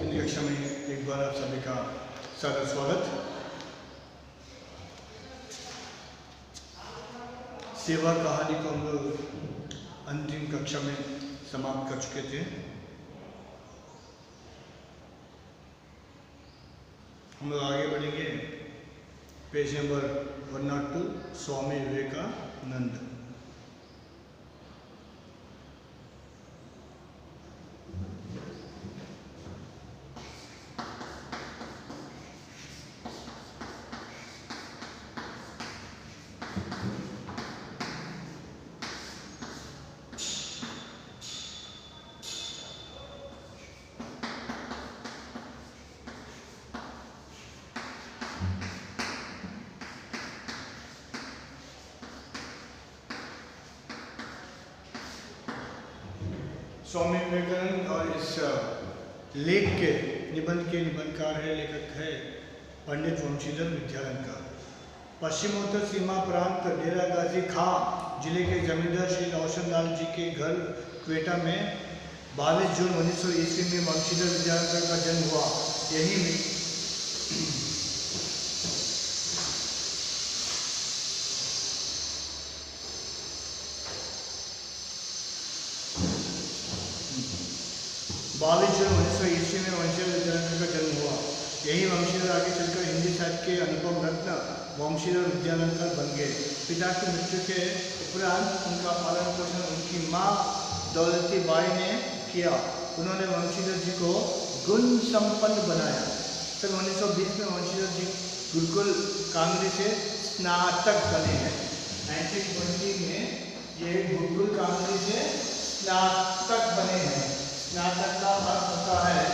हिंदी कक्षा में एक बार आप सभी का सादर स्वागत। सेवा कहानी को हम लोग अंतिम कक्षा में समाप्त कर चुके थे। हम लोग आगे बढ़ेंगे पेज नंबर 102 स्वामी विवेकानंद। स्वामी विवेकानंद और इस लेख के निबंधकार है, लेखक है पंडित वंशीधर विद्यालंकर। पश्चिमोत्तर सीमा प्रांत डेरा गाजी खां जिले के जमींदार श्री रोशन लाल जी के घर क्वेटा में 22 जून 1900 ईस्वी में वंशीधर विद्यालंकर का जन्म हुआ। यही में 22 जून 1900 ईस्वी में वंशीधर विद्यालंकर का जन्म हुआ। यही वंशीधर आगे चलकर हिंदी साहित्य के अनुभव रत्न वंशीधर विद्यालंकर बन गए। पिता की मृत्यु के उपरांत उनका पालन पोषण उनकी माँ दौलती बाई ने किया। उन्होंने वंशीधर जी को गुण संपन्न बनाया। सन 1920 में वंशीधर जी गुरुकुल कांग्रेस से स्नातक बने हैं। 1920 में ये गुरुकुल कांग्रेस से स्नातक बने हैं। स्नातक का अर्थ होता है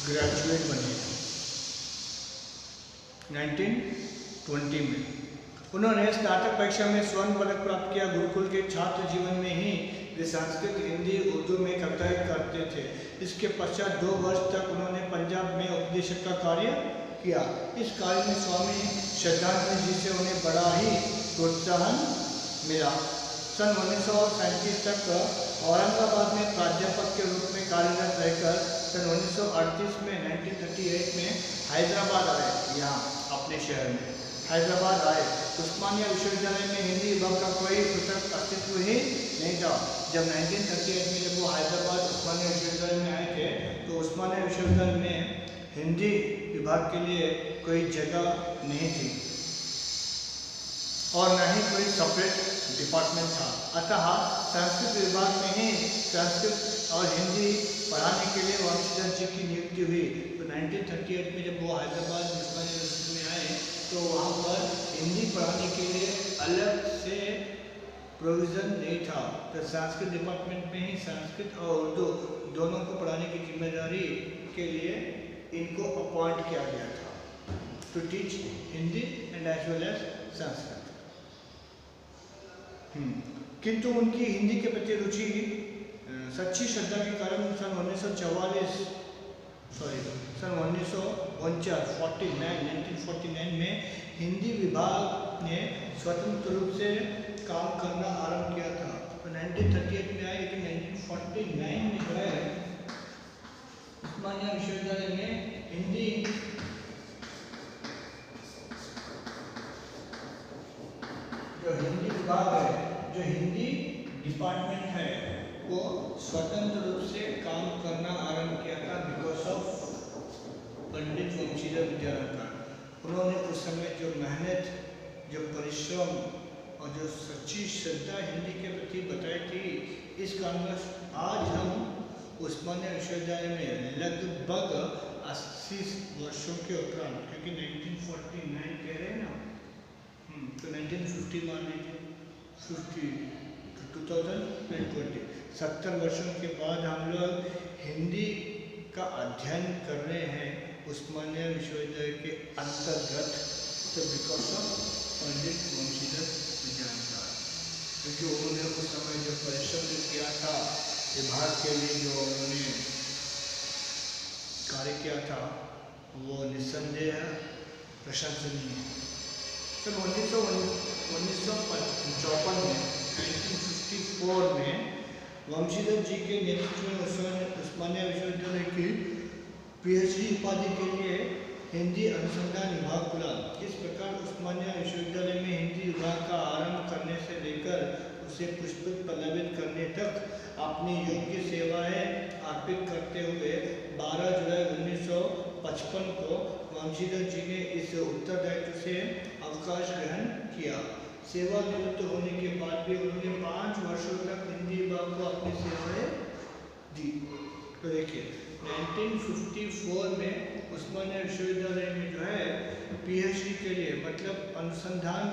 ग्रेजुएट बने। 1920 में उन्होंने स्नातक परीक्षा में स्वर्ण पदक प्राप्त किया। गुरुकुल के छात्र जीवन में ही वे संस्कृत, हिंदी, उर्दू में कविताएं करते थे। इसके पश्चात 2 वर्ष तक उन्होंने पंजाब में उपदेशक का कार्य किया। इस कार्य में स्वामी श्रद्धानंद जी से उन्हें बड़ा ही प्रोत्साहन मिला। सन 1937 तक औरंगाबाद में प्राध्यापक के रूप में कार्यरत रहकर सन 1938 में 1938 में हैदराबाद आए। यहाँ अपने शहर में हैदराबाद आए। उस्मानिया विश्वविद्यालय में हिंदी विभाग का कोई पृथक अस्तित्व ही नहीं था। जब 1938 में जब वो हैदराबाद उस्मानिया विश्वविद्यालय में आए थे तो उस्मानिया विश्वविद्यालय में हिंदी विभाग के लिए कोई जगह नहीं थी और न ही कोई सेपरेट डिपार्टमेंट था। अतः संस्कृत विभाग में ही संस्कृत और हिंदी पढ़ाने के लिए वंशीधर जी की नियुक्ति हुई। तो 1938 में जब वो हैदराबाद उस्मानिया यूनिवर्सिटी में आए तो वहाँ पर हिंदी पढ़ाने के लिए अलग से प्रोविज़न नहीं था। तो संस्कृत डिपार्टमेंट में ही संस्कृत और उर्दू दोनों को पढ़ाने की जिम्मेदारी के लिए इनको अपॉइंट किया गया था to teach Hindi and as well as Sanskrit. किंतु उनकी हिंदी के प्रति रुचि सच्ची श्रद्धा के कारण सन 1949 में हिंदी विभाग ने स्वतंत्र रूप से काम करना आरंभ किया था। तो 1938 में आए लेकिन 1949 में जो है उस्मानिया विश्वविद्यालय में हिंदी जो हिंदी विभाग है, जो हिंदी डिपार्टमेंट है, वो स्वतंत्र रूप से काम करना आरंभ किया था बिकॉज ऑफ पंडित वंशीधर विद्यालंकर। उन्होंने उस समय जो मेहनत, जो परिश्रम और जो सच्ची श्रद्धा हिंदी के प्रति बताई थी, इस कारणवश आज हम उस्मानिया विश्वविद्यालय में लगभग 80 वर्षों के उपरांत, क्योंकि 1949 कह रहे हैं ना, तो 1950 मान लीजिए 2020 70 वर्षों के बाद हम लोग हिंदी का अध्ययन कर रहे हैं उस्मानिया विश्वविद्यालय के अंतर्गत। तो बिकॉज ऑफ पंडित वंशीधर विद्यालंकर, क्योंकि उन्होंने उस समय जो परिश्रम किया था विभाग के लिए, जो उन्होंने कार्य किया था, वो निस्संदेह प्रशंसनीय है। तो 1954 में 1954 1954 में वंशीधर जी के नेतृत्व में उस्मानिया विश्वविद्यालय की पीएचडी उपाधि के लिए हिंदी अनुसंधान विभाग खुला। इस प्रकार उस्मानिया विश्वविद्यालय में हिंदी विभाग का आरंभ करने से लेकर उसे पुष्पित पल्लवित करने तक अपनी योग्य सेवाएं अर्पित करते हुए 12 जुलाई 1955 को वंशीधर जी ने इस उत्तरदायित्व से अवकाश ग्रहण किया। सेवानिवृत्त होने के बाद भी उन्होंने 5 वर्षों तक हिंदी विभाग को अपनी सेवाएं दी। तो देखिए 1954 में उस्मानिया विश्वविद्यालय में जो है पीएचडी के लिए मतलब अनुसंधान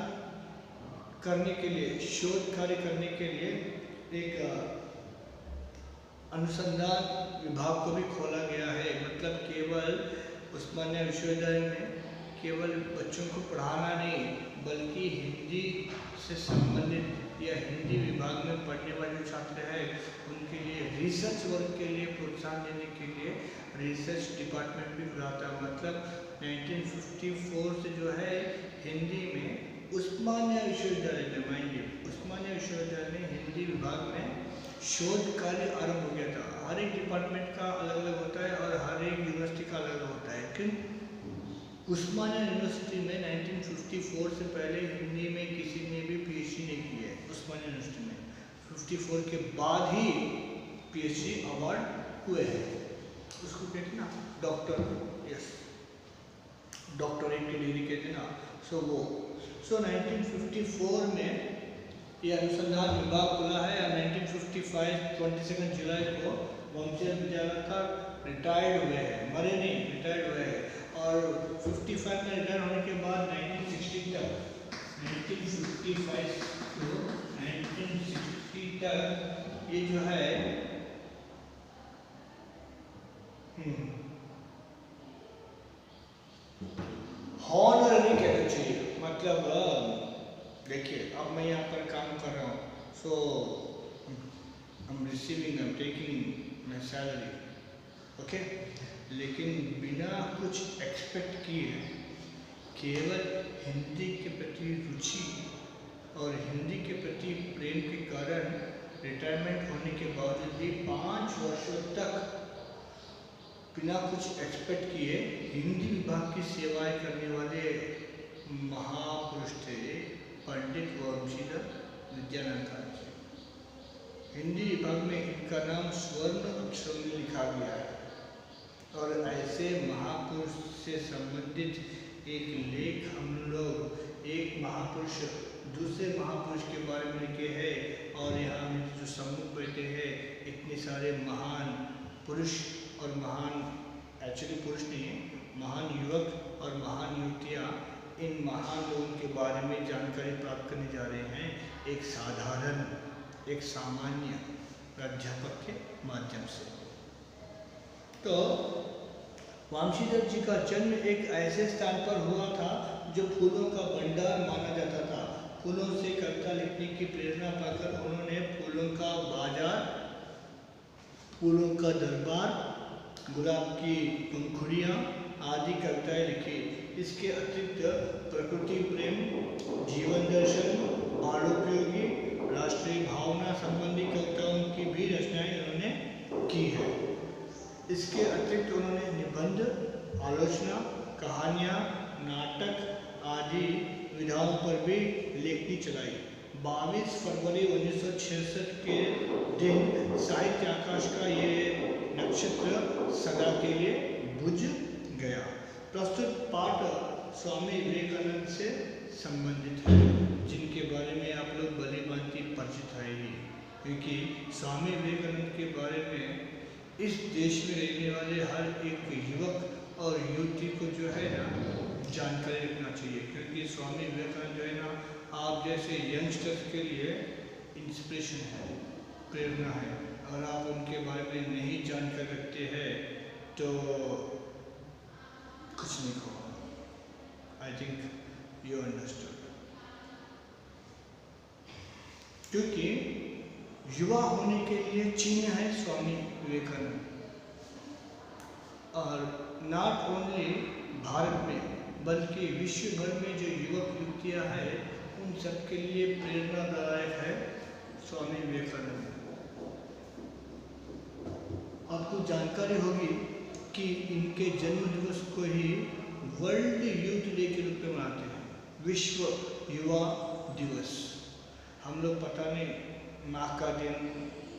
करने के लिए, शोध कार्य करने के लिए एक अनुसंधान विभाग को भी खोला गया है। मतलब केवल उस्मानिया विश्वविद्यालय में केवल बच्चों को पढ़ाना नहीं बल्कि हिंदी से संबंधित या हिंदी विभाग में पढ़ने वाले जो छात्र हैं उनके लिए रिसर्च वर्क के लिए प्रोत्साहन देने के लिए रिसर्च डिपार्टमेंट भी खुला था। मतलब 1954 से जो है हिंदी में उस्मानिया विश्वविद्यालय में, माइंड उस्मानिया विश्वविद्यालय में हिंदी विभाग में शोध कार्य आरंभ हो गया था। हर एक डिपार्टमेंट का अलग अलग होता है और हर एक यूनिवर्सिटी का अलग अलग होता है। लेकिन उस्मानिया यूनिवर्सिटी में 1954 से पहले हिंदी में किसी ने भी पीएचडी नहीं की है। उस्मानिया यूनिवर्सिटी में 54 के बाद ही पीएचडी अवार्ड हुए हैं। उसको कहते हैं ना डॉक्टर, यस डॉक्टरेट की डिग्री कहते हैं ना। सो 1954 में ये अनुसंधान विभाग खुला है और 1955 22 जुलाई को वंशीधर विद्यालय का रिटायर्ड हुए हैं, मरे नहीं रिटायर्ड हुए हैं। और 55 में रिटायर होने के बाद 1960 तक 1955 to 1960 तक ये जो है हॉनर नहीं कहना चाहिए। मतलब देखिए अब मैं यहाँ पर काम कर रहा हूँ, so I am taking my salary, okay. लेकिन बिना कुछ एक्सपेक्ट किए केवल हिंदी के प्रति रुचि और हिंदी के प्रति प्रेम के कारण रिटायरमेंट होने के बावजूद भी 5 वर्षों तक बिना कुछ एक्सपेक्ट किए हिंदी विभाग की सेवाएं करने वाले महापुरुष थे पंडित वंशीधर विद्यानंद जी। हिंदी विभाग में इनका नाम स्वर्ण अक्षरों में लिखा गया है। और ऐसे महापुरुष से संबंधित एक लेख हम लोग एक महापुरुष दूसरे महापुरुष के बारे में लिखे हैं। और यहाँ में जो सम्मुख बैठे हैं इतने सारे महान पुरुष और महान एक्चुअली पुरुष नहीं है, महान युवक और महान युवतियाँ इन महान लोगों के बारे में जानकारी प्राप्त करने जा रहे हैं एक साधारण एक सामान्य प्राध्यापक के माध्यम से। तो वंशीधर जी का जन्म एक ऐसे स्थान पर हुआ था जो फूलों का भंडार माना जाता था। फूलों से कविता लिखने की प्रेरणा पाकर उन्होंने फूलों का बाजार, फूलों का दरबार, गुलाब की पंखुड़ियाँ आदि कविताएं लिखी। इसके अतिरिक्त प्रकृति प्रेम, जीवन दर्शन, बालोपयोगी, राष्ट्रीय भावना संबंधी कविताओं की भी रचनाएं उन्होंने की है। इसके अतिरिक्त उन्होंने निबंध, आलोचना, कहानियाँ, नाटक आदि विधाओं पर भी लेखनी चलाई। 22 फरवरी 1966 के दिन साहित्य आकाश का ये नक्षत्र सदा के लिए बुझ गया। प्रस्तुत पाठ स्वामी विवेकानंद से संबंधित है, जिनके बारे में आप लोग भली भांति परिचित है ही, क्योंकि स्वामी विवेकानंद के बारे में इस देश में रहने वाले हर एक युवक और युवती को जो है ना जानकारी रखना चाहिए। क्योंकि स्वामी विवेकानंद जो है ना आप जैसे यंगस्टर्स के लिए इंस्पिरेशन है, प्रेरणा है। और आप उनके बारे में नहीं जानकारी रखते हैं तो कुछ नहीं होगा। I think you understood. क्योंकि युवा होने के लिए चिन्ह है स्वामी विवेकानंद। और नॉट ओनली भारत में बल्कि विश्व भर में जो युवक युवतियाँ हैं उन सब के लिए प्रेरणादायक है स्वामी विवेकानंद। जानकारी होगी कि इनके जन्म दिवस को ही वर्ल्ड यूथ डे के रूप में मनाते हैं, विश्व युवा दिवस। हम लोग पता नहीं माँ का दिन,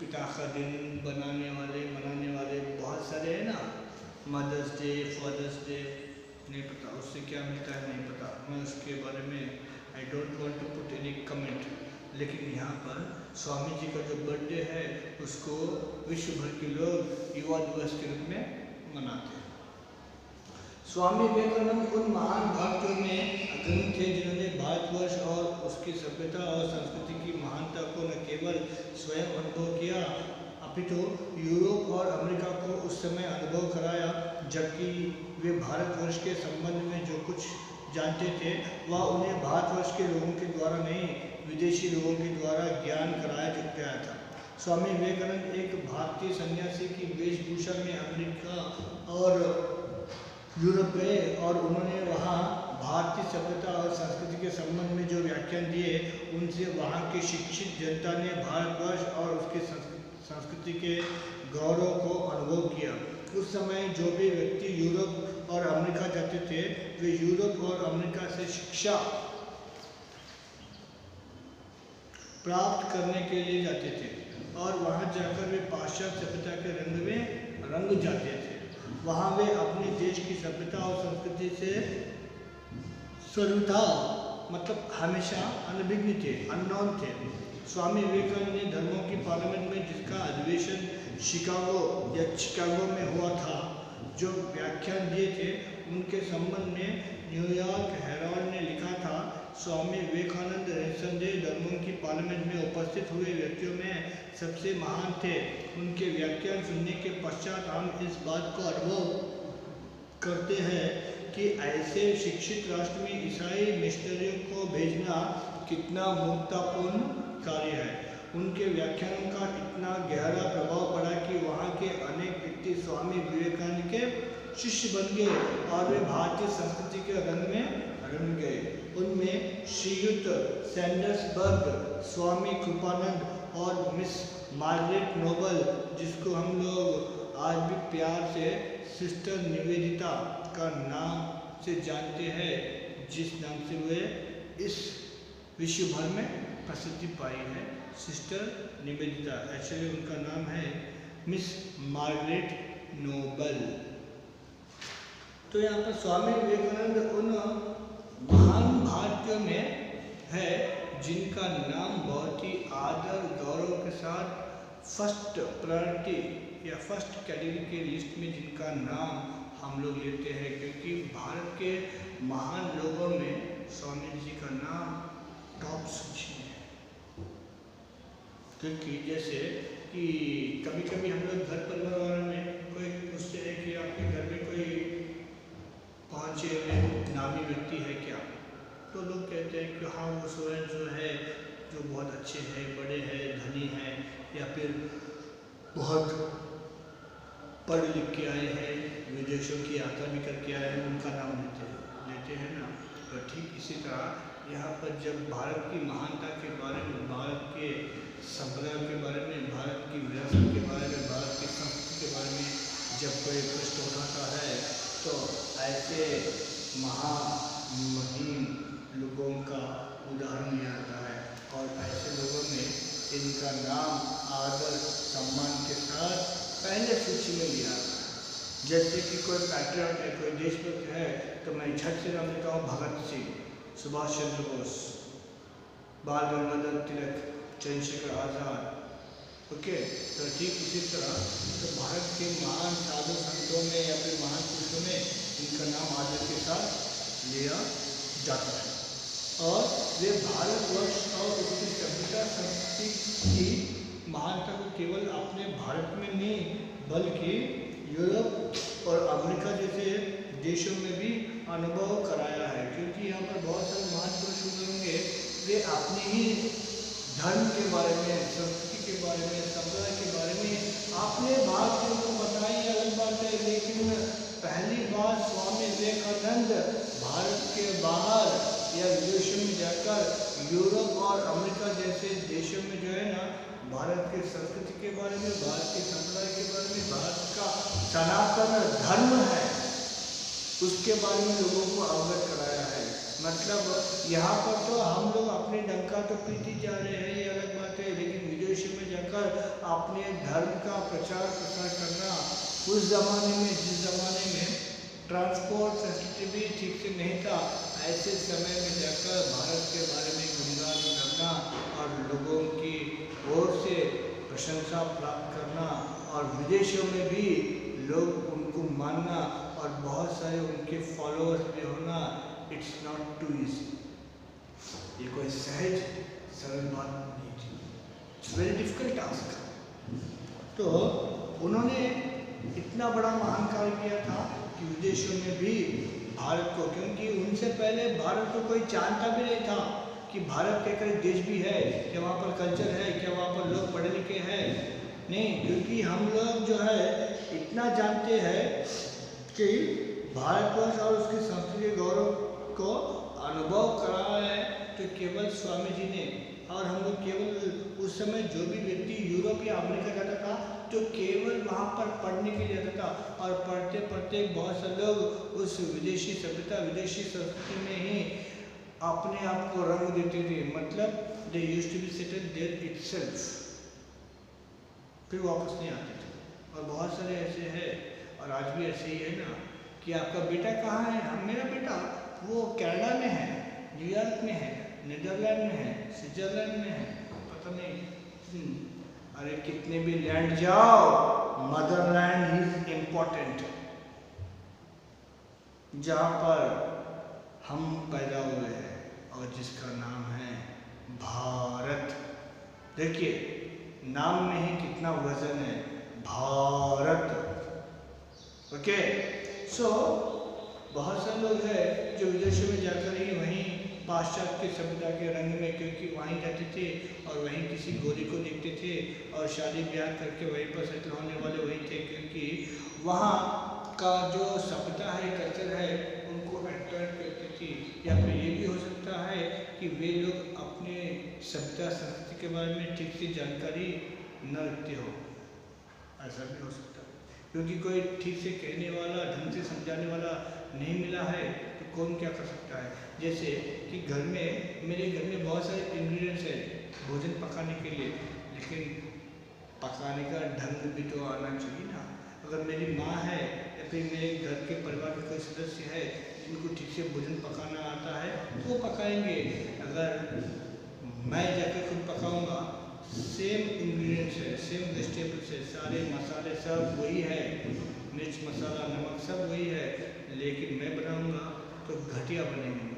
पिता का दिन मनाने वाले बहुत सारे हैं ना, मदर्स डे, फादर्स डे, नहीं पता उससे क्या मिलता है नहीं पता, मैं उसके बारे में I don't want to put any comment. लेकिन यहाँ पर स्वामी जी का जो बर्थडे है उसको विश्व भर के लोग युवा दिवस के रूप में मनाते हैं। स्वामी विवेकानंद उन महान भारतीयों में अग्रणी थे जिन्होंने भारतवर्ष और उसकी सभ्यता और संस्कृति की महानता को न केवल स्वयं अनुभव किया अपितु यूरोप और अमेरिका को उस समय अनुभव कराया, जबकि वे भारतवर्ष के संबंध में जो कुछ जानते थे वह उन्हें भारतवर्ष के लोगों के द्वारा नहीं, विदेशी लोगों के द्वारा ज्ञान कराया गया था। स्वामी विवेकानंद एक भारतीय सन्यासी की वेशभूषा में अमेरिका और यूरोप गए और उन्होंने वहाँ भारतीय सभ्यता और संस्कृति के संबंध में जो व्याख्यान दिए उनसे वहाँ की शिक्षित जनता ने भारतवर्ष और उसकी संस्कृति के गौरव को अनुभव किया। उस समय जो भी व्यक्ति यूरोप और अमेरिका जाते थे वे यूरोप और अमेरिका से शिक्षा प्राप्त करने के लिए जाते थे और वहाँ जाकर वे पाश्चात्य सभ्यता के रंग में रंग जाते थे। वहाँ वे अपने देश की सभ्यता और संस्कृति से सर्वथा मतलब हमेशा अनभिज्ञ थे, अननोन थे। स्वामी विवेकानंद ने धर्मों की पार्लियामेंट में जिसका अधिवेशन शिकागो में हुआ था, जो व्याख्यान दिए थे उनके संबंध में न्यूयॉर्क हेराल्ड ने लिखा था, स्वामी विवेकानंद निस्संदेह धर्मों की पार्लियामेंट में उपस्थित हुए व्यक्तियों में सबसे महान थे। उनके व्याख्यान सुनने के पश्चात हम इस बात को अनुभव करते हैं कि ऐसे शिक्षित राष्ट्र में ईसाई मिशनरियों को भेजना कितना मूर्खतापूर्ण कार्य है। उनके व्याख्यानों का इतना गहरा प्रभाव पड़ा कि वहाँ के अनेक व्यक्ति स्वामी विवेकानंद के शिष्य बन गए और वे भारतीय संस्कृति के रंग में रंग गए। उनमें श्रीयुत सैंडर्सबर्ग, स्वामी कृपानंद और मिस मार्गरेट नोबल, जिसको हम लोग आज भी प्यार से सिस्टर निवेदिता का नाम से जानते हैं, जिस नाम से वे इस विश्व भर में प्रसिद्धि पाई है, सिस्टर निवेदिता। एक्चुअली उनका नाम है मिस मार्गरेट नोबल। तो यहाँ पर स्वामी विवेकानंद उन महान भारतीयों में है जिनका नाम बहुत ही आदर गौरव के साथ फर्स्ट प्रायोरिटी या फर्स्ट कैटेगरी के लिस्ट में जिनका नाम हम लोग लेते हैं, क्योंकि भारत के महान लोगों में स्वामी जी का नाम टॉप सूची में है। क्योंकि जैसे कि कभी कभी हम लोग घर परिवार में कोई पूछते हैं कि आपके घर में कोई पहुँचे हुए नामी व्यक्ति है क्या, तो लोग कहते हैं कि हाँ वो स्वयं जो है जो बहुत अच्छे हैं, बड़े हैं, धनी हैं, या फिर बहुत पढ़ लिख के आए हैं, विदेशों की यात्रा भी करके आए हैं, उनका नाम लेते हैं ना। तो ठीक इसी तरह यहाँ पर जब भारत की महानता के बारे में, भारत के सभ्यता के बारे में, भारत की विरासत के बारे में, भारत की संस्कृति के बारे में जब कोई प्रश्न उठाता है तो ऐसे महामहिम लोगों का उदाहरण लिया जाता है और ऐसे लोगों में इनका नाम आदर सम्मान के साथ पहले सूची में लिया जाता है। जैसे कि कोई पैट्रियट है, कोई देशभक्त है, तो मैं झट से नाम लेता हूँ भगत सिंह, सुभाष चंद्र बोस, बाल गंगाधर तिलक, चंद्रशेखर आज़ाद। ओके, तो ठीक इसी तरह तो भारत के महान साधु संतों में या फिर महान पुरुषों में इनका नाम आदर के साथ लिया जाता है और वे भारतवर्ष और उसकी सभ्यता संस्कृति की महानता को केवल अपने भारत में नहीं बल्कि यूरोप और अमेरिका जैसे देशों में भी अनुभव कराया है। क्योंकि यहाँ पर बहुत सारे महान पुरुष होंगे, वे अपने ही धर्म के बारे में, संस्कृति के बारे में, सभ्यता के बारे में अपने भारतीयों को बताई अलग बात है, लेकिन पहली बार स्वामी विवेकानंद भारत के बाहर या विदेशों में जाकर यूरोप और अमेरिका जैसे देशों में जो है ना भारत की संस्कृति के बारे में, भारत के संप्रदाय के बारे में, भारत का सनातन धर्म है उसके बारे में लोगों को अवगत कराया है। मतलब यहाँ पर तो हम लोग अपने डंका तो पीती जा रहे हैं, ये अलग बात है, लेकिन विदेशों में जाकर अपने धर्म का प्रचार प्रसार करना, उस ज़माने में जिस ज़माने में ट्रांसपोर्ट फैसिलिटी भी ठीक से नहीं था, ऐसे समय में जाकर भारत के बारे में गुणगान करना और लोगों की ओर से प्रशंसा प्राप्त करना और विदेशों में भी लोग उनको मानना और बहुत सारे उनके फॉलोअर्स भी होना, इट्स नॉट टू ईजी। ये कोई सहज सरल बात नहीं थी, इट्स वेरी डिफिकल्ट टास्क। तो उन्होंने इतना बड़ा महान कार्य किया था कि विदेशों में भी भारत को, क्योंकि उनसे पहले भारत को कोई जानता भी नहीं था कि भारत के कोई देश भी है, क्या वहाँ पर कल्चर है, क्या वहाँ पर लोग पढ़े लिखे हैं, नहीं। क्योंकि हम लोग जो है इतना जानते हैं कि भारतवर्ष और उसकी संस्कृति गौरव को अनुभव करा है तो केवल स्वामी जी ने। और हम लोग केवल उस समय जो भी व्यक्ति यूरोप या अमेरिका जाता था तो केवल वहाँ पर पढ़ने के लिए जाता था, और पढ़ते पढ़ते बहुत से लोग उस विदेशी सभ्यता, विदेशी संस्कृति में ही अपने आप को रंग देते थे। मतलब they used to be settle there itself, फिर वापस नहीं आते थे। और बहुत सारे ऐसे हैं, और आज भी ऐसे ही है ना, कि आपका बेटा कहाँ है? मेरा बेटा वो कनाडा में है, न्यूयॉर्क में है, नीदरलैंड में है, स्विट्जरलैंड में है, पता नहीं। अरे कितने भी लैंड जाओ, मदरलैंड इज इम्पोर्टेंट, जहाँ पर हम पैदा हुए हैं और जिसका नाम है भारत। देखिए नाम में ही कितना वजन है, भारत। ओके, सो बहुत से लोग हैं जो विदेशों में जाकर ही वहीं पाश्चात्य सभ्यता के रंग में, क्योंकि वहीं जाते थे और वहीं किसी गोरी को देखते थे और शादी ब्याह करके वहीं पर सेटल होने वाले वहीं थे, क्योंकि वहाँ का जो सभ्यता है, कल्चर है, उनको अट्रैक्ट करती थी। या फिर ये भी हो सकता है कि वे लोग अपने सभ्यता संस्कृति के बारे में ठीक से जानकारी न रखते हो, ऐसा भी हो सकता है। क्योंकि कोई ठीक से कहने वाला, ढंग से समझाने वाला नहीं मिला है तो कौन क्या कर सकता है। जैसे कि घर में, मेरे घर में बहुत सारे इंग्रेडिएंट्स हैं भोजन पकाने के लिए, लेकिन पकाने का ढंग भी तो आना चाहिए ना। अगर मेरी माँ है या फिर मेरे घर के परिवार के कोई सदस्य है जिनको ठीक से भोजन पकाना आता है तो वो पकाएंगे। अगर मैं जाकर खुद पकाऊंगा, सेम इंग्रेडिएंट्स है, सेम वेजिटेबल्स है, सारे मसाले सब वही है, मिर्च मसाला नमक सब वही है, लेकिन मैं बनाऊंगा तो घटिया बनेंगे।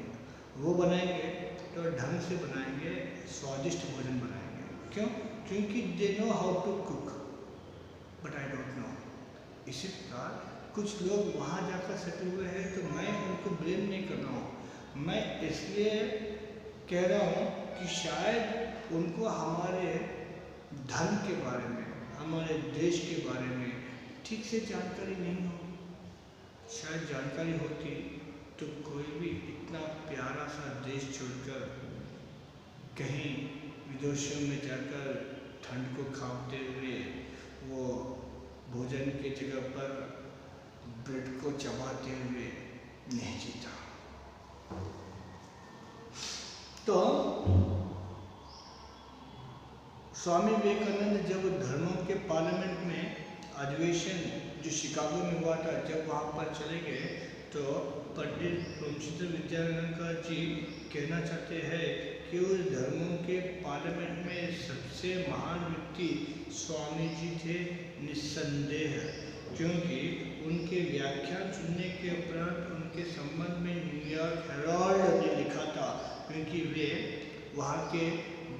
वो बनाएंगे तो ढंग से बनाएंगे, स्वादिष्ट भोजन बनाएंगे। क्यों? क्योंकि they know how to cook but I don't know. इसी प्रकार कुछ लोग वहाँ जाकर सेटल हुए हैं तो मैं उनको ब्लेम नहीं कर रहा हूँ, मैं इसलिए कह रहा हूँ कि शायद उनको हमारे धर्म के बारे में, हमारे देश के बारे में ठीक से जानकारी नहीं होगी। शायद जानकारी होती तो कोई भी इतना प्यारा सा देश छोड़कर कहीं विदेशों में जाकर ठंड को खाते हुए वो भोजन के जगह पर ब्रेड को चबाते हुए नहीं जीता। तो स्वामी विवेकानंद जब धर्मों के पार्लियामेंट में अधिवेशन जो शिकागो में हुआ था, जब वहाँ पर चले गए तो पंडित रोमचंद्र विद्यारण्य जी कहना चाहते हैं कि उस धर्मों के पार्लियामेंट में सबसे महान व्यक्ति स्वामी जी थे निस्संदेह, क्योंकि उनके व्याख्यान सुनने के उपरांत उनके संबंध में न्यूयॉर्क हेराल्ड ने लिखा था, क्योंकि वे वहाँ के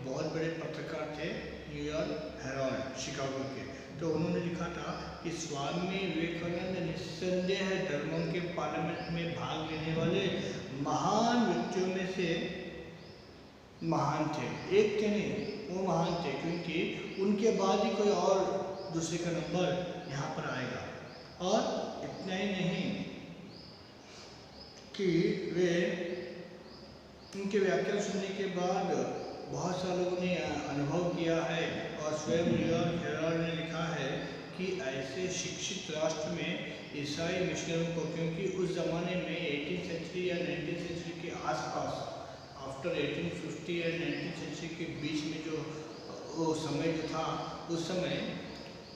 बहुत बड़े पत्रकार थे, न्यूयॉर्क हेराल्ड शिकागो के। तो उन्होंने लिखा था कि स्वामी विवेकानंद निस्संदेह धर्मों के पार्लियामेंट में भाग लेने वाले महान व्यक्तियों में से महान थे। एक थे नहीं, वो महान थे, क्योंकि उनके बाद ही कोई और दूसरे का नंबर यहाँ पर आएगा। और इतना ही नहीं कि वे उनके व्याख्यान सुनने के बाद बहुत सारे लोगों ने अनुभव किया है और स्वयं न्यूयॉर्क हेराल्ड ने लिखा है कि ऐसे शिक्षित राष्ट्र में ईसाई मिशनरों को, क्योंकि उस ज़माने में 18th सेंचुरी या 19th सेंचुरी के आसपास, आफ्टर 1850 या 19th सेंचुरी के बीच में जो वो समय जो था, उस समय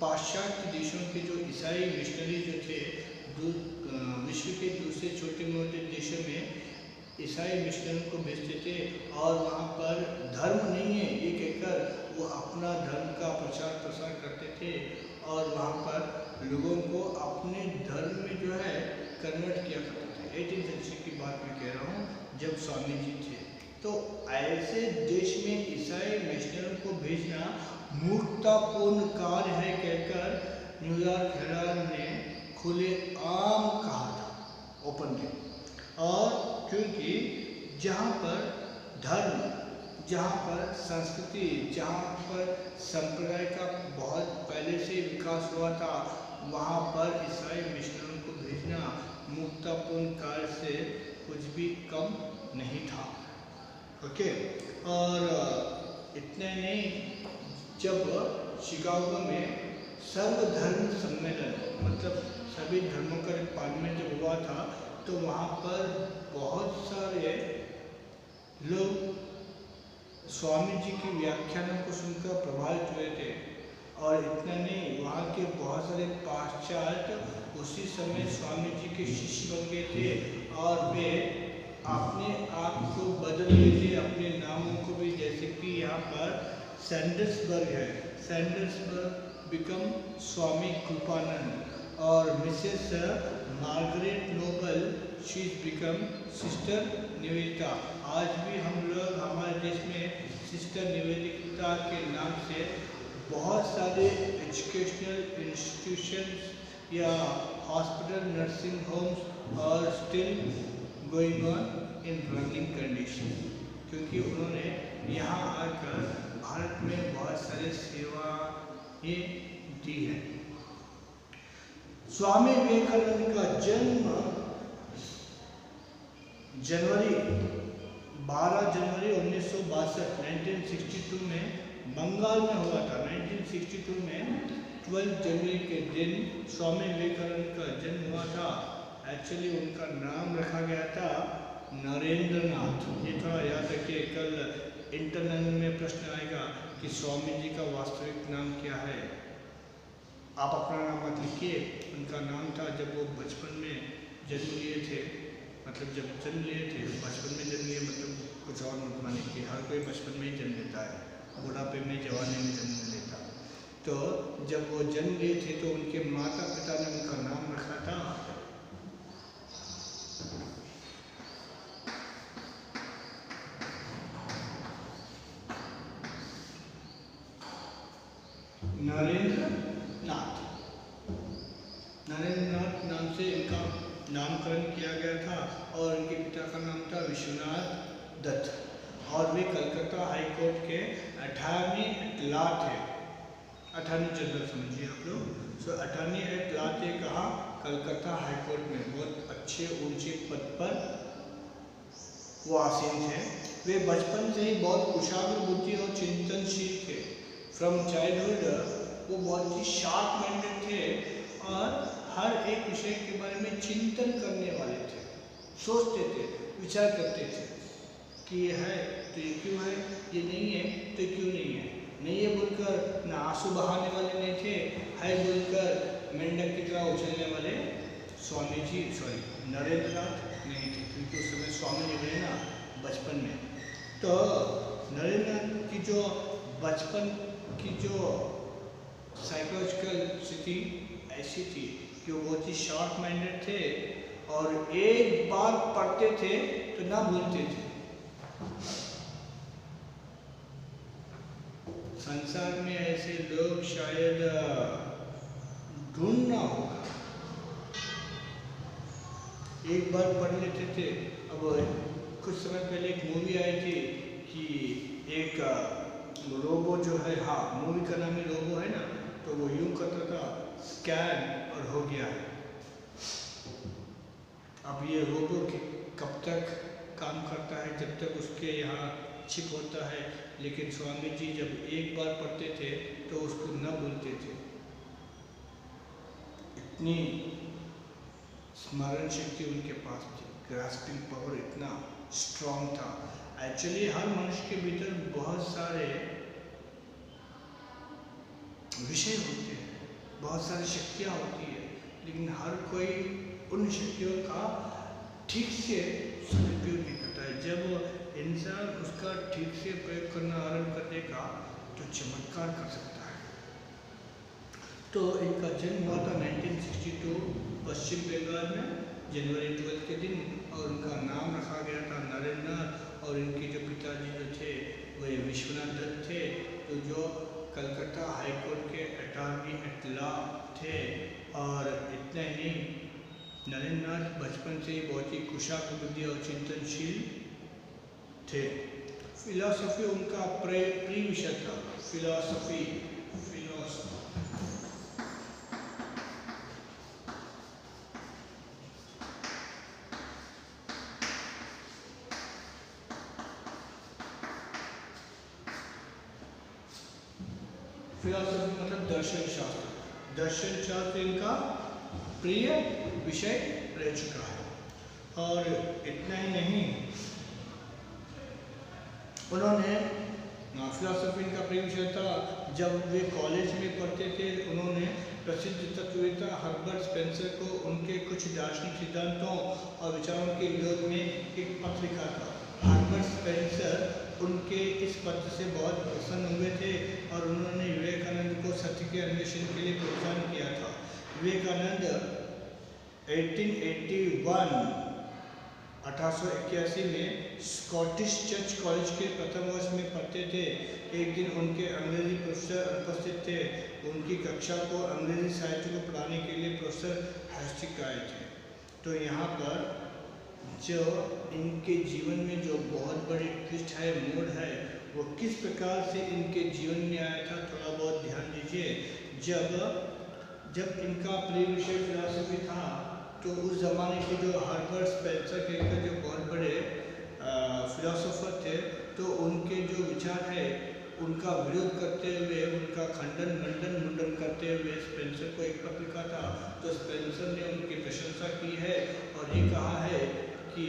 पाश्चात्य देशों के जो ईसाई मिशनरी जो थे, विश्व के दूसरे छोटे मोटे देशों में ईसाई मिशनरियों को भेजते थे और वहाँ पर धर्म नहीं है ये कहकर वो अपना धर्म का प्रचार प्रसार करते थे और वहाँ पर लोगों को अपने धर्म में जो है कन्वर्ट किया करते थे। 18th सेंचुरी की बात मैं कह रहा हूँ, जब स्वामी जी थे। तो ऐसे देश में ईसाई मिशनरियों को भेजना मूर्खतापूर्ण कार्य है कहकर न्यूयॉर्क हेराल्ड ने खुलेआम कहा था, ओपनली। और क्योंकि जहाँ पर धर्म, जहाँ पर संस्कृति, जहाँ पर संप्रदाय का बहुत पहले से विकास हुआ था, वहाँ पर ईसाई मिशनरियों को भेजना मूर्खतापूर्ण कार्य से कुछ भी कम नहीं था। ओके। और इतने नहीं, जब शिकागो में सर्वधर्म सम्मेलन, मतलब सभी धर्मों का पार्लियामेंट जब हुआ था, तो वहाँ पर बहुत सारे लोग स्वामी जी की व्याख्यानों को सुनकर प्रभावित हुए थे। और इतना नहीं, वहाँ के बहुत सारे पाश्चात्य उसी समय स्वामी जी के शिष्य बन गए थे और वे अपने आप को बदल लिए थे, अपने नामों को भी। जैसे कि यहाँ पर सैंडर्सबर्ग है, सैंडर्सबर्ग बिकम स्वामी कृपानंद, और Mrs Margaret Noble, she is become sister Nivedita. आज भी हम लोग हमारे देश में सिस्टर निवेदिता के नाम से बहुत सारे एजुकेशनल इंस्टीट्यूशंस या हॉस्पिटल, नर्सिंग होम्स और still going on in running condition, क्योंकि उन्होंने यहाँ आकर भारत में बहुत सारे सेवाएं दी है। स्वामी विवेकानंद का जन्म 12 जनवरी 1962 1962 में बंगाल में हुआ था। 1962 में 12 जनवरी के दिन स्वामी विवेकानंद का जन्म हुआ था। एक्चुअली उनका नाम रखा गया था नरेंद्र नाथ। ये थोड़ा याद रखिए, कल इंटरनल में प्रश्न आएगा कि स्वामी जी का वास्तविक नाम क्या है। आप अपना नाम मत लिखिए, उनका नाम था जब वो बचपन में जन्म लिए थे, मतलब जब जन्म लिए थे, बचपन में जन्म लिए, मतलब कुछ और मत माने कि हर कोई बचपन में ही जन्म लेता है, बुढ़ापे में, जवानी में जन्म नहीं लेता। तो जब वो जन्म लिए थे तो उनके माता पिता ने उनका नाम रखा था नरेंद्र नाथ। नरेंद्र नाथ नाम से इनका नामकरण किया गया था और उनके पिता का नाम था विश्वनाथ दत्त, और वे कलकत्ता हाई कोर्ट के अटॉर्नी एट लॉ थे। अटॉर्नी जनरल समझिए आप लोग। सो अटॉर्नी एट लॉ थे कहाँ? कलकत्ता हाई कोर्ट में। बहुत अच्छे ऊंचे पद पर वो आसीन थे। वे बचपन से ही बहुत कुशाग्र बुद्धि और चिंतनशील थे। फ्रॉम चाइल्डहुड वो बहुत ही शार्प माइंडेड थे और हर एक विषय के बारे में चिंतन करने वाले थे। सोचते थे, विचार करते थे कि ये है तो ये क्यों है, ये नहीं है तो क्यों नहीं है। नहीं है बोलकर ना आंसू बहाने वाले नहीं थे, है बोलकर मेंढक की तरह उछलने वाले स्वामी जी नरेंद्र नाथ नहीं थे, क्योंकि उस समय स्वामी जी बने ना बचपन में। तो नरेंद्र नाथ की जो बचपन की जो साइकोलॉजिकल स्थिति ऐसी थी कि वो बहुत ही शार्प माइंडेड थे और एक बार पढ़ते थे तो ना भूलते थे। संसार में ऐसे लोग शायद ढूंढना होगा। एक बार पढ़ लेते थे। अब कुछ समय पहले एक मूवी आई थी कि एक रोबो जो है, हाँ मूवी का नाम ही रोबो है ना, तो वो यूं करता था स्कैन और हो गया है। अब ये रोबो कब तक काम करता है? जब तक उसके यहाँ इच्छुक होता है, लेकिन स्वामी जी जब एक बार पढ़ते थे तो उसको न भूलते थे। इतनी स्मरण शक्ति उनके पास थी, ग्रास्पिंग पावर इतना स्ट्रॉन्ग था। एक्चुअली हर मनुष्य के भीतर बहुत सारे विषय होते हैं, बहुत सारी शक्तियाँ होती है, लेकिन हर कोई उन शक्तियों का ठीक से सदुपयोग नहीं करता है। जब इंसान उसका ठीक से प्रयोग करना आरंभ कर देगा तो चमत्कार कर सकता है। तो इनका जन्म हुआ था 1962 पश्चिम बंगाल में जनवरी 12 के दिन, और उनका नाम रखा गया था नरेंद्रनाथ। और इनके जो पिताजी जो थे वे विश्वनाथ दत्त थे, तो जो कलकत्ता हाई कोर्ट के अटॉर्नी एट लॉ थे। और इतना ही नरेंद्रनाथ बचपन से ही बहुत ही कुशाग्र बुद्धि और चिंतनशील थे। फिलॉसफी उनका प्रिय विषय था, फिलॉसफी। फिलॉसफी मतलब दर्शन शास्त्र, दर्शन शास्त्र इनका प्रिय विषय रह चुका है। और इतना ही नहीं, उन्होंने फिलॉसफी इनका प्रिय विषय था। जब वे कॉलेज में पढ़ते थे, उन्होंने प्रसिद्ध तत्ववेत्ता हर्बर्ट स्पेंसर को उनके कुछ दार्शनिक सिद्धांतों और विचारों के विरोध में एक पत्र लिखा था। हर्बर्ट स्पेंसर उनके इस पत्र से बहुत प्रसन्न हुए थे और उन्होंने विवेकानंद को सत्य के अन्वेषण के लिए प्रोत्साहन किया था। विवेकानंद 1881 में स्कॉटिश चर्च कॉलेज के प्रथम वर्ष में पढ़ते थे। एक दिन उनके अंग्रेजी प्रोफेसर अनुपस्थित थे। उनकी कक्षा को अंग्रेजी साहित्य को पढ़ाने के लिए प्रोफेसर हैस्टिक आए थे। तो यहाँ पर जो इनके जीवन में जो बहुत बड़ी ट्विस्ट है, मोड़ है, वो किस प्रकार से इनके जीवन में आया था, थोड़ा बहुत ध्यान दीजिए। जब इनका प्रिय विषय फिलॉसफी था, तो उस ज़माने के जो हर्बर्ट स्पेंसर के जो बहुत बड़े फिलोसोफर थे, तो उनके जो विचार है उनका विरोध करते हुए, उनका खंडन मुंडन करते हुए स्पेंसर को एक पत्र लिखा था। तो स्पेंसर ने उनकी प्रशंसा की है और ये कहा है कि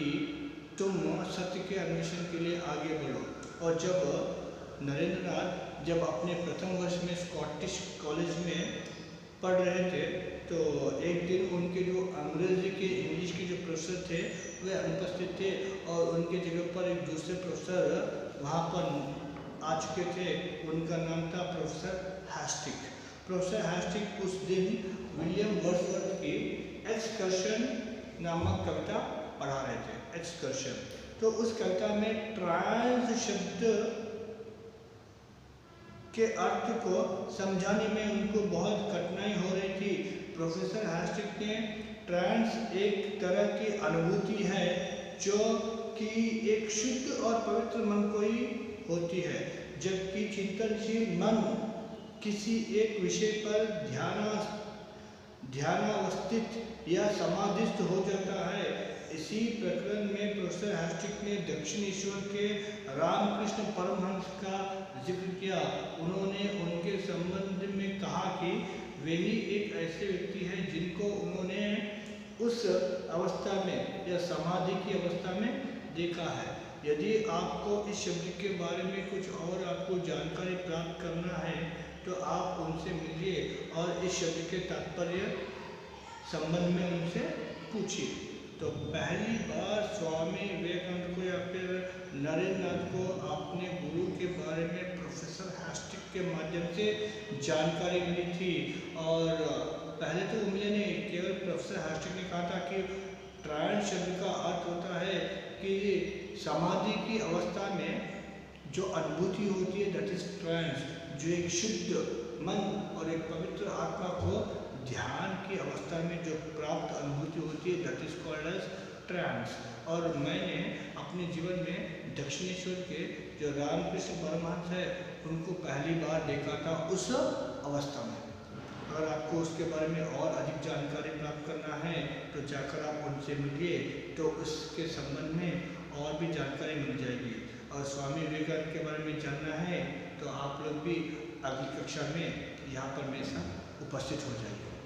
तुम सत्य के अन्वेषण के लिए आगे बढ़ो। और जब नरेंद्रनाथ जब अपने प्रथम वर्ष में स्कॉटिश कॉलेज में पढ़ रहे थे, तो एक दिन उनके जो इंग्लिश के जो प्रोफेसर थे वे अनुपस्थित थे और उनके जगह पर एक दूसरे प्रोफेसर वहाँ पर आ चुके थे। उनका नाम था प्रोफेसर हैस्टिक। प्रोफेसर हैस्टिक उस दिन विलियम वर्ड्सवर्थ की एक्सकर्शन नामक कविता पढ़ा रहे थे। एक्सकर्शन, तो उस कविता में ट्रांस शब्द के अर्थ को समझाने में उनको बहुत कठिनाई हो रही थी। प्रोफेसर हैस्टिक ने ट्रांस एक तरह की अनुभूति है जो कि एक शुद्ध और पवित्र मन को ही होती है, जबकि चिंतनशील मन किसी एक विषय पर ध्यानावस्थित या समाधिस्थ हो जाता है। इसी प्रकरण में प्रोफेसर हैस्टिक ने दक्षिण ईश्वर के रामकृष्ण परमहंस का जिक्र किया। उन्होंने उनके संबंध में कहा कि वे ही एक ऐसे व्यक्ति हैं जिनको उन्होंने उस अवस्था में या समाधि की अवस्था में देखा है। यदि आपको इस शब्द के बारे में कुछ और आपको जानकारी प्राप्त करना है तो आप उनसे मिलिए और इस शब्द के तात्पर्य संबंध में उनसे पूछिए। तो पहली बार स्वामी विवेकानंद को या फिर नरेंद्रनाथ को अपने गुरु के बारे में प्रोफेसर हैस्टिक के माध्यम से जानकारी मिली थी। और पहले तो मिले नहीं, केवल प्रोफेसर हैस्टिक ने कहा था कि ट्रांस शब्द का अर्थ होता है कि समाधि की अवस्था में जो अनुभूति होती है, दैट इज ट्रांस, जो एक शुद्ध मन और एक पवित्र आत्मा को ध्यान की अवस्था में जो प्राप्त अनुभूति होती है, that is called as trance. और मैंने अपने जीवन में दक्षिणेश्वर के जो रामकृष्ण परमहंस है उनको पहली बार देखा था उस अवस्था में। अगर आपको उसके बारे में और अधिक जानकारी प्राप्त करना है तो जाकर आप उनसे मिलिए, तो उसके संबंध में और भी जानकारी मिल जाएगी। और स्वामी विवेकानंद के बारे में जानना है तो आप लोग भी अगली कक्षा में यहाँ पर मेरे साथ उपस्थित हो जाइए।